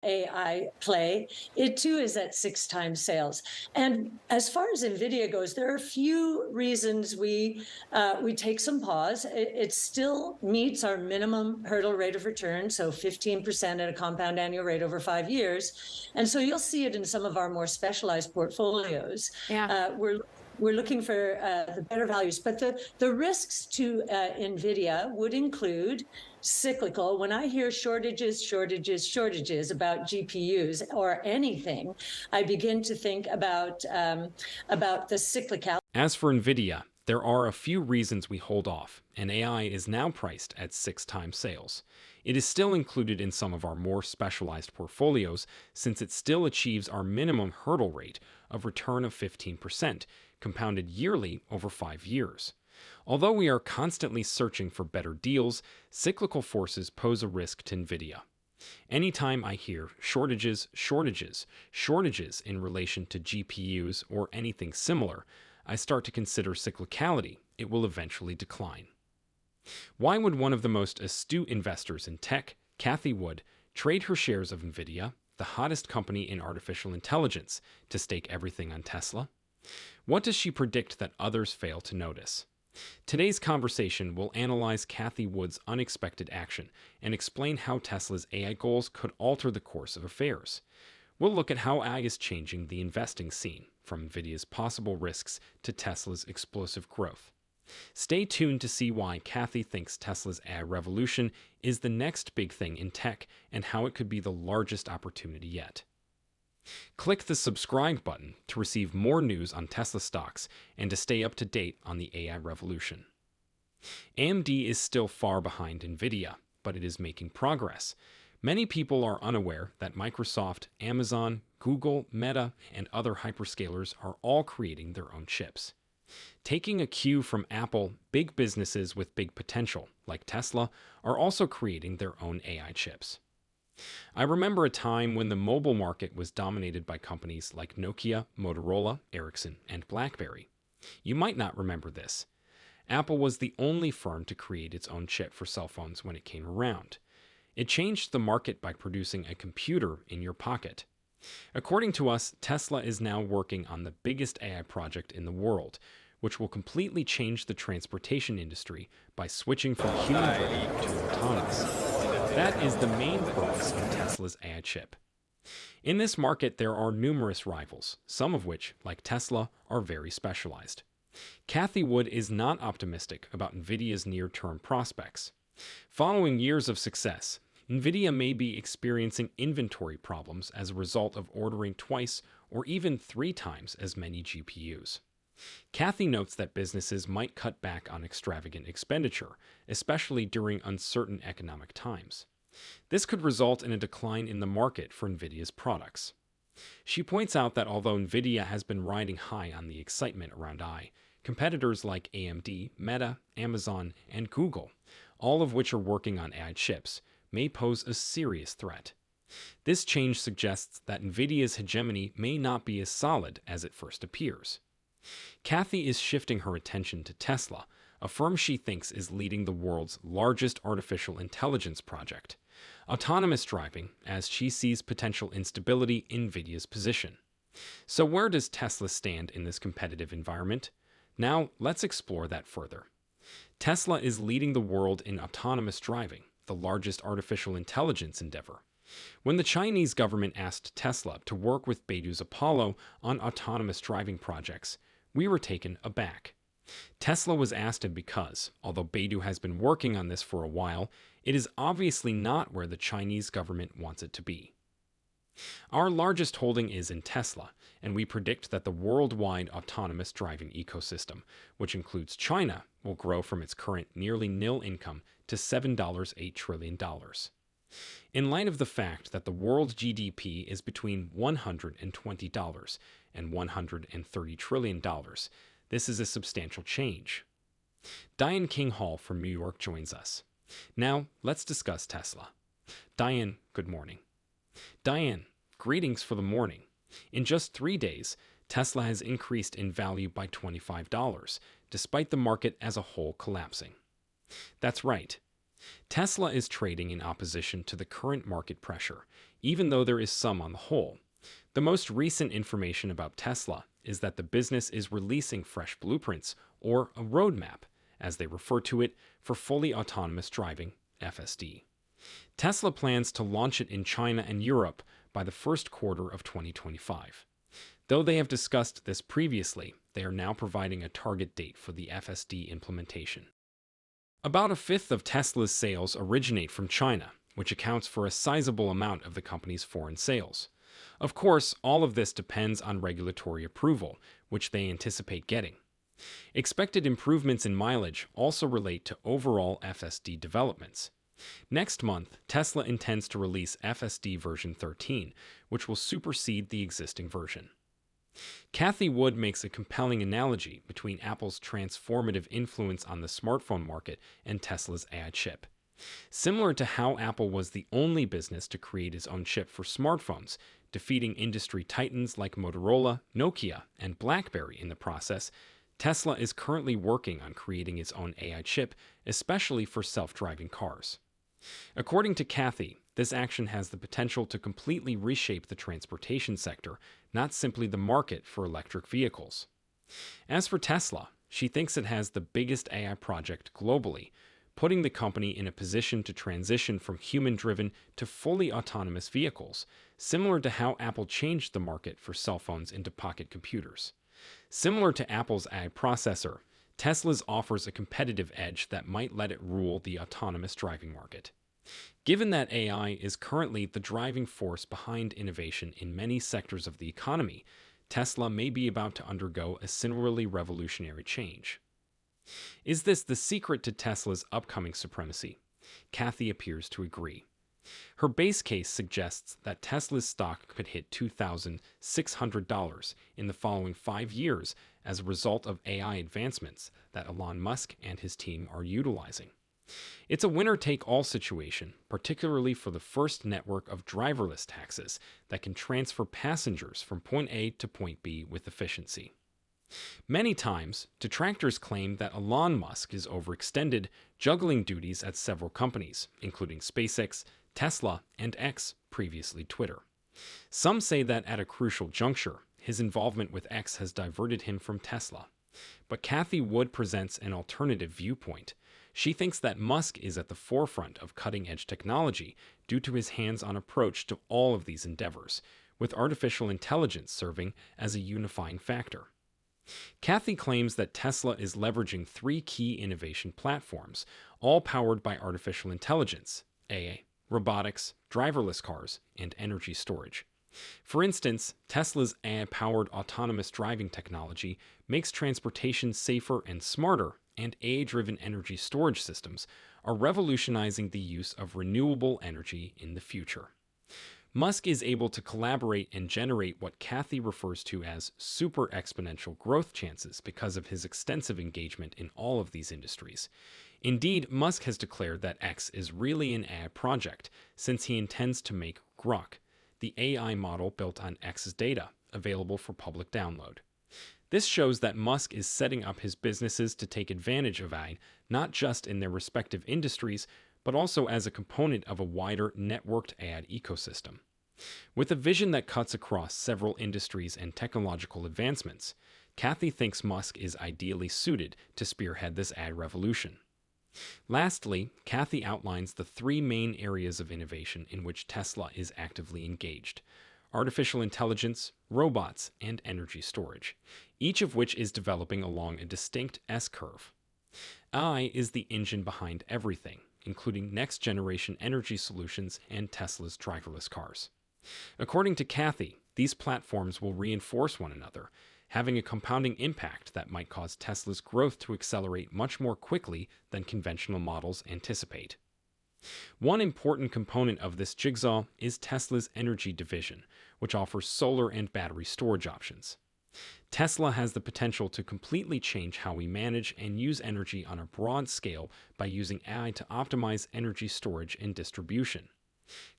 AI play, it too is at 6 times sales. And as far as NVIDIA goes, there are a few reasons we take some pause. It still meets our minimum hurdle rate of return, so 15% at a compound annual rate over 5 years. And so you'll see it in some of our more specialized portfolios. Yeah. We're looking for the better values, but the risks to NVIDIA would include cyclical. When I hear shortages about GPUs or anything, I begin to think about the cyclicality. As for NVIDIA, there are a few reasons we hold off, and AI is now priced at 6 times sales. It is still included in some of our more specialized portfolios since it still achieves our minimum hurdle rate of return of 15%, compounded yearly over 5 years. Although we are constantly searching for better deals, cyclical forces pose a risk to NVIDIA. Anytime I hear shortages in relation to GPUs or anything similar, I start to consider cyclicality. It will eventually decline. Why would one of the most astute investors in tech, Cathie Wood, trade her shares of NVIDIA, the hottest company in artificial intelligence, to stake everything on Tesla? What does she predict that others fail to notice? Today's conversation will analyze Cathie Wood's unexpected action and explain how Tesla's AI goals could alter the course of affairs. We'll look at how AI is changing the investing scene, from NVIDIA's possible risks to Tesla's explosive growth. Stay tuned to see why Cathie thinks Tesla's AI revolution is the next big thing in tech and how it could be the largest opportunity yet. Click the subscribe button to receive more news on Tesla stocks and to stay up to date on the AI revolution. AMD is still far behind NVIDIA, but it is making progress. Many people are unaware that Microsoft, Amazon, Google, Meta, and other hyperscalers are all creating their own chips. Taking a cue from Apple, big businesses with big potential, like Tesla, are also creating their own AI chips. I remember a time when the mobile market was dominated by companies like Nokia, Motorola, Ericsson, and BlackBerry. You might not remember this. Apple was the only firm to create its own chip for cell phones when it came around. It changed the market by producing a computer in your pocket. According to us, Tesla is now working on the biggest AI project in the world, which will completely change the transportation industry by switching from human-driven to autonomous. That is the main purpose of Tesla's AI chip. In this market, there are numerous rivals, some of which, like Tesla, are very specialized. Cathie Wood is not optimistic about NVIDIA's near-term prospects. Following years of success, NVIDIA may be experiencing inventory problems as a result of ordering twice or even 3 times as many GPUs. Cathie notes that businesses might cut back on extravagant expenditure, especially during uncertain economic times. This could result in a decline in the market for NVIDIA's products. She points out that although NVIDIA has been riding high on the excitement around AI, competitors like AMD, Meta, Amazon, and Google, all of which are working on AI chips, may pose a serious threat. This change suggests that NVIDIA's hegemony may not be as solid as it first appears. Cathie is shifting her attention to Tesla, a firm she thinks is leading the world's largest artificial intelligence project, autonomous driving, as she sees potential instability in NVIDIA's position. So where does Tesla stand in this competitive environment? Now, let's explore that further. Tesla is leading the world in autonomous driving, the largest artificial intelligence endeavor. When the Chinese government asked Tesla to work with Baidu's Apollo on autonomous driving projects, we were taken aback. Tesla was asked because, although Baidu has been working on this for a while, it is obviously not where the Chinese government wants it to be. Our largest holding is in Tesla, and we predict that the worldwide autonomous driving ecosystem, which includes China, will grow from its current nearly nil income to $7.8 trillion. In light of the fact that the world GDP is between $120 and $130 trillion, this is a substantial change. Diane King Hall from New York joins us. Now, let's discuss Tesla. Diane, good morning. Diane, greetings for the morning. In just 3 days, Tesla has increased in value by $25, despite the market as a whole collapsing. That's right. Tesla is trading in opposition to the current market pressure, even though there is some on the whole. The most recent information about Tesla is that the business is releasing fresh blueprints, or a roadmap, as they refer to it, for fully autonomous driving, FSD. Tesla plans to launch it in China and Europe by the first quarter of 2025. Though they have discussed this previously, they are now providing a target date for the FSD implementation. About a fifth of Tesla's sales originate from China, which accounts for a sizable amount of the company's foreign sales. Of course, all of this depends on regulatory approval, which they anticipate getting. Expected improvements in mileage also relate to overall FSD developments. Next month, Tesla intends to release FSD version 13, which will supersede the existing version. Cathie Wood makes a compelling analogy between Apple's transformative influence on the smartphone market and Tesla's AI chip. Similar to how Apple was the only business to create its own chip for smartphones, defeating industry titans like Motorola, Nokia, and BlackBerry in the process, Tesla is currently working on creating its own AI chip, especially for self-driving cars. According to Cathie, this action has the potential to completely reshape the transportation sector, not simply the market for electric vehicles. As for Tesla, she thinks it has the biggest AI project globally, putting the company in a position to transition from human-driven to fully autonomous vehicles, similar to how Apple changed the market for cell phones into pocket computers. Similar to Apple's AI processor, Tesla's offers a competitive edge that might let it rule the autonomous driving market. Given that AI is currently the driving force behind innovation in many sectors of the economy, Tesla may be about to undergo a similarly revolutionary change. Is this the secret to Tesla's upcoming supremacy? Cathie appears to agree. Her base case suggests that Tesla's stock could hit $2,600 in the following 5 years as a result of AI advancements that Elon Musk and his team are utilizing. It's a winner-take-all situation, particularly for the first network of driverless taxis that can transfer passengers from point A to point B with efficiency. Many times, detractors claim that Elon Musk is overextended, juggling duties at several companies, including SpaceX, Tesla, and X, previously Twitter. Some say that at a crucial juncture, his involvement with X has diverted him from Tesla. But Cathie Wood presents an alternative viewpoint. She thinks that Musk is at the forefront of cutting-edge technology due to his hands-on approach to all of these endeavors, with artificial intelligence serving as a unifying factor. Cathie claims that Tesla is leveraging 3 key innovation platforms, all powered by artificial intelligence: AI, robotics, driverless cars, and energy storage. For instance, Tesla's AI-powered autonomous driving technology makes transportation safer and smarter, and AI-driven energy storage systems are revolutionizing the use of renewable energy in the future. Musk is able to collaborate and generate what Cathie refers to as super exponential growth chances because of his extensive engagement in all of these industries. Indeed, Musk has declared that X is really an AI project, since he intends to make Grok, the AI model built on X's data, available for public download. This shows that Musk is setting up his businesses to take advantage of AI, not just in their respective industries, but also as a component of a wider networked AI ecosystem. With a vision that cuts across several industries and technological advancements, Cathie thinks Musk is ideally suited to spearhead this AI revolution. Lastly, Cathie outlines the 3 main areas of innovation in which Tesla is actively engaged: artificial intelligence, robots, and energy storage, each of which is developing along a distinct S-curve. AI is the engine behind everything, including next-generation energy solutions and Tesla's driverless cars. According to Cathie, these platforms will reinforce one another, having a compounding impact that might cause Tesla's growth to accelerate much more quickly than conventional models anticipate. One important component of this jigsaw is Tesla's energy division, which offers solar and battery storage options. Tesla has the potential to completely change how we manage and use energy on a broad scale by using AI to optimize energy storage and distribution.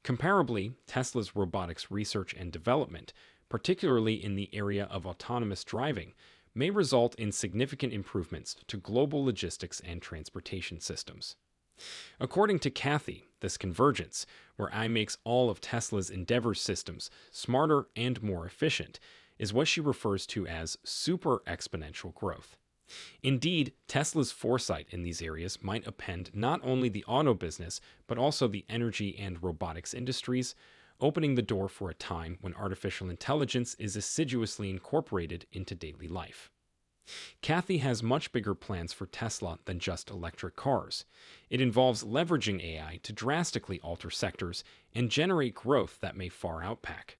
Comparably, Tesla's robotics research and development, particularly in the area of autonomous driving, may result in significant improvements to global logistics and transportation systems. According to Cathie, this convergence, where AI makes all of Tesla's Endeavor systems smarter and more efficient, is what she refers to as super exponential growth. Indeed, Tesla's foresight in these areas might upend not only the auto business, but also the energy and robotics industries, opening the door for a time when artificial intelligence is assiduously incorporated into daily life. Cathie has much bigger plans for Tesla than just electric cars. It involves leveraging AI to drastically alter sectors and generate growth that may far outpace